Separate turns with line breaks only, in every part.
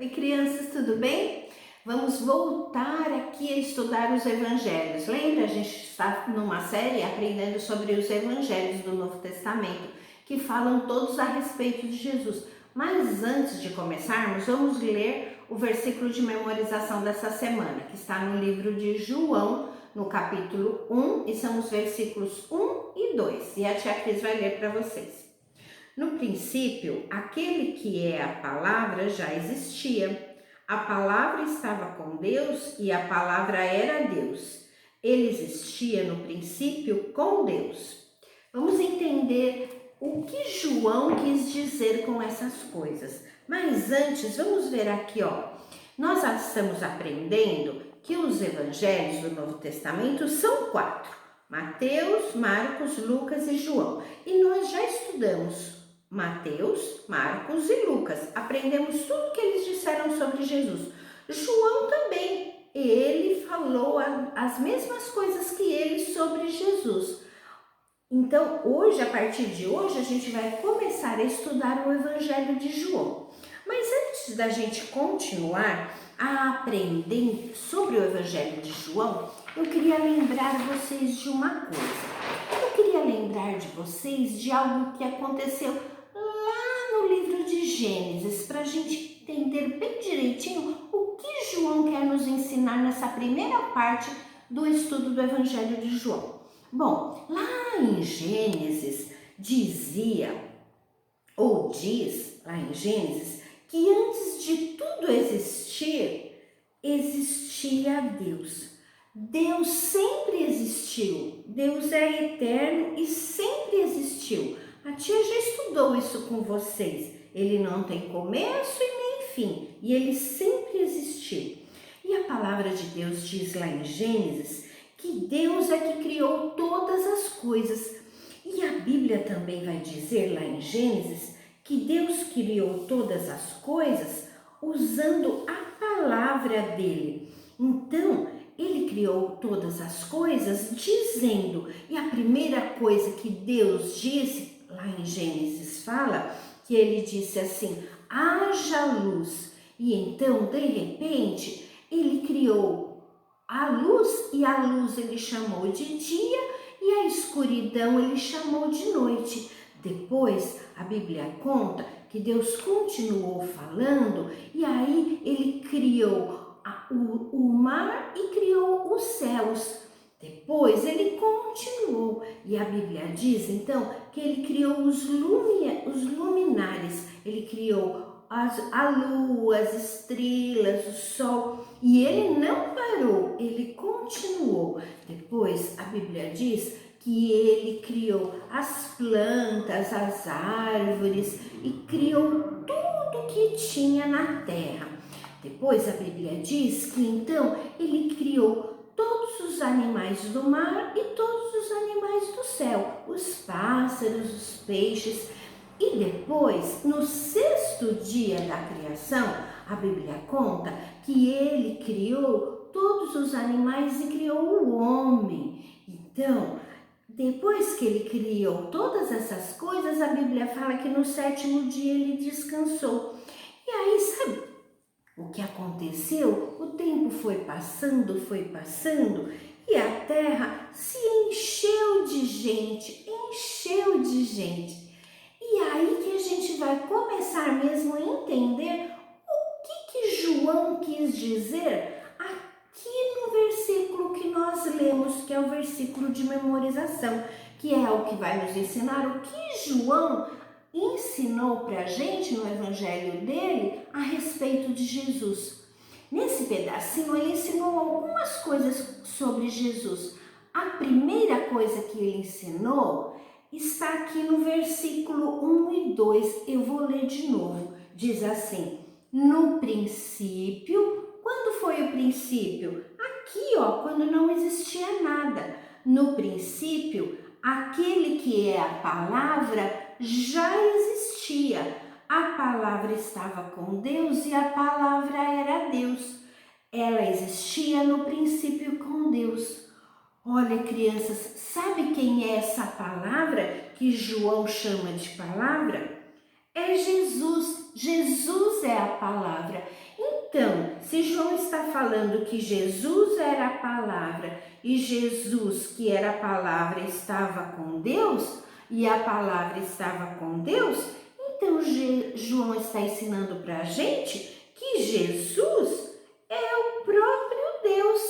Oi, crianças, tudo bem? Vamos voltar aqui a estudar os evangelhos. Lembra? A gente está numa série aprendendo sobre os evangelhos do Novo Testamento, que falam todos a respeito de Jesus. Mas antes de começarmos, vamos ler o versículo de memorização dessa semana, que está no livro de João, no capítulo 1, e são os versículos 1 e 2. E a tia Cris vai ler para vocês. No princípio, aquele que é a palavra já existia. A palavra estava com Deus e a palavra era Deus. Ele existia no princípio com Deus. Vamos entender o que João quis dizer com essas coisas. Mas antes, vamos ver aqui, Nós já estamos aprendendo que os evangelhos do Novo Testamento são 4. Mateus, Marcos, Lucas e João. E nós já estudamos Mateus, Marcos e Lucas. Aprendemos tudo que eles disseram sobre Jesus. João também, ele falou as mesmas coisas que eles sobre Jesus. Então, hoje, a partir de hoje, a gente vai começar a estudar o Evangelho de João. Mas antes da gente continuar a aprender sobre o Evangelho de João, eu queria lembrar vocês de uma coisa. Eu queria lembrar de vocês de algo que aconteceu no livro de Gênesis, para a gente entender bem direitinho o que João quer nos ensinar nessa primeira parte do estudo do Evangelho de João. Bom, lá em Gênesis dizia, ou diz lá em Gênesis, que antes de tudo existir, existia Deus. Deus sempre existiu, Deus é eterno e sempre existiu. A tia já estudou isso com vocês. Ele não tem começo e nem fim, e ele sempre existiu. E a palavra de Deus diz lá em Gênesis que Deus é que criou todas as coisas. E a Bíblia também vai dizer lá em Gênesis que Deus criou todas as coisas usando a palavra dele. Então, ele criou todas as coisas dizendo, e a primeira coisa que Deus disse, lá em Gênesis fala, que ele disse assim, haja luz. E então, de repente, ele criou a luz, e a luz ele chamou de dia, e a escuridão ele chamou de noite. Depois, a Bíblia conta que Deus continuou falando, e aí ele criou o mar e criou os céus. Depois ele continuou, e a Bíblia diz então que ele criou os luminares, ele criou a lua, as estrelas, o sol, e ele não parou, ele continuou. Depois a Bíblia diz que ele criou as plantas, as árvores e criou tudo que tinha na terra. Depois a Bíblia diz que então ele criou todos os animais do mar e todos os animais do céu, os pássaros, os peixes. E depois, no 6º dia da criação, a Bíblia conta que ele criou todos os animais e criou o homem. Então, depois que ele criou todas essas coisas, a Bíblia fala que no 7º dia ele descansou. E aí, sabe o que aconteceu? O tempo foi passando e a terra se encheu de gente. E aí que a gente vai começar mesmo a entender o que João quis dizer aqui no versículo que nós lemos, que é o versículo de memorização, que é o que vai nos ensinar o que João ensinou para a gente no evangelho dele a respeito de Jesus. Nesse pedacinho ele ensinou algumas coisas sobre Jesus. A primeira coisa que ele ensinou está aqui no versículo 1 e 2. Eu vou ler de novo. Diz assim, no princípio, quando foi o princípio? Aqui, quando não existia nada. No princípio, aquele que é a palavra já existia. A palavra estava com Deus e a palavra era Deus. Ela existia no princípio com Deus. Olha, crianças, sabe quem é essa palavra que João chama de palavra? É Jesus. Jesus é a palavra. Então, se João está falando que Jesus era a palavra e Jesus, que era a palavra, estava com Deus e a palavra estava com Deus, então João está ensinando para a gente que Jesus é o próprio Deus.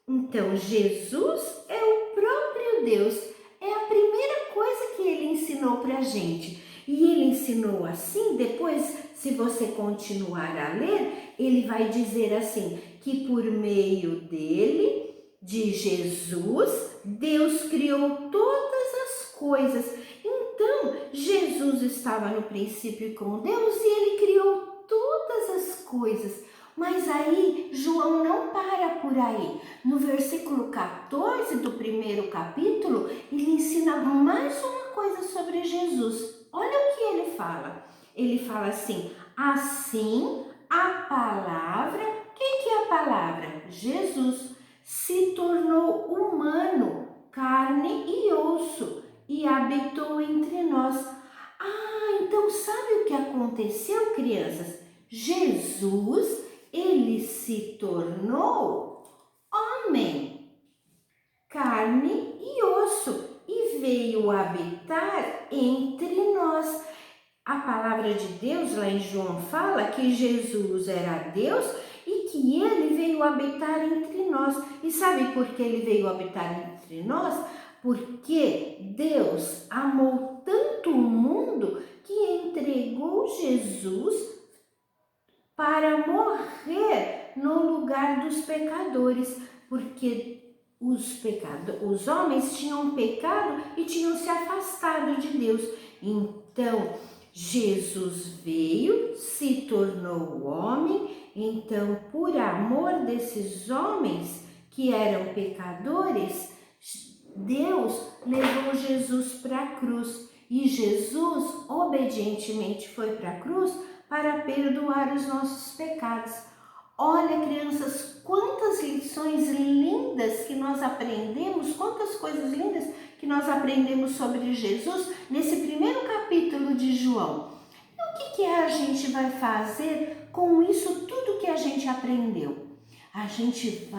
Então, Jesus é o próprio Deus. É a primeira coisa que ele ensinou para a gente. E ele ensinou assim, depois, se você continuar a ler, ele vai dizer assim, que por meio dele, de Jesus, Deus criou todas as coisas. Então, Jesus estava no princípio com Deus e ele criou todas as coisas. Mas aí, João não para por aí. No versículo 14 do primeiro capítulo, ele ensina mais uma coisa sobre Jesus. Olha o que ele fala. Ele fala assim, assim a palavra, quem que é a palavra? Jesus se tornou humano, carne e osso e habitou entre nós. Ah, então sabe o que aconteceu, crianças? Jesus, ele se tornou homem, carne e osso e veio habitar entre nós. A palavra de Deus lá em João fala que Jesus era Deus e que ele veio habitar entre nós. E sabe por que ele veio habitar entre nós? Porque Deus amou tanto o mundo que entregou Jesus para morrer no lugar dos pecadores, porque os homens tinham pecado e tinham se afastado de Deus. Então, Jesus veio, se tornou homem, então, por amor desses homens que eram pecadores, Deus levou Jesus para a cruz e Jesus obedientemente foi para a cruz para perdoar os nossos pecados. Olha, crianças, quantas lições lindas que nós aprendemos, quantas coisas lindas que nós aprendemos sobre Jesus nesse primeiro capítulo de João. E o que a gente vai fazer com isso tudo que a gente aprendeu? A gente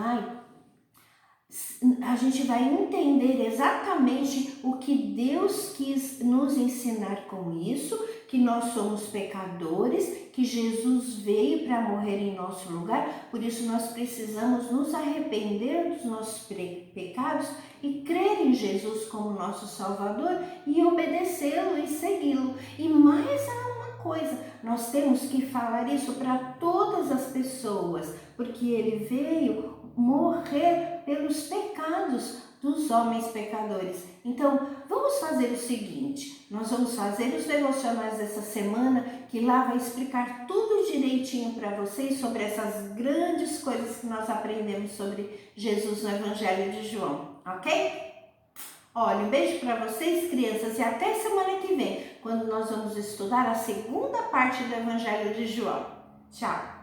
vai entender exatamente o que Deus quis nos ensinar com isso, que nós somos pecadores, que Jesus veio para morrer em nosso lugar, por isso nós precisamos nos arrepender dos nossos pecados e crer em Jesus como nosso Salvador e obedecê-lo e segui-lo. E mais uma coisa, nós temos que falar isso para todas as pessoas, porque ele veio morrer pelos pecados dos homens pecadores. Então, vamos fazer o seguinte, nós vamos fazer os devocionais dessa semana, que lá vai explicar tudo direitinho para vocês sobre essas grandes coisas que nós aprendemos sobre Jesus no Evangelho de João, ok? Olha, um beijo para vocês, crianças, e até semana que vem, quando nós vamos estudar a segunda parte do Evangelho de João. Tchau!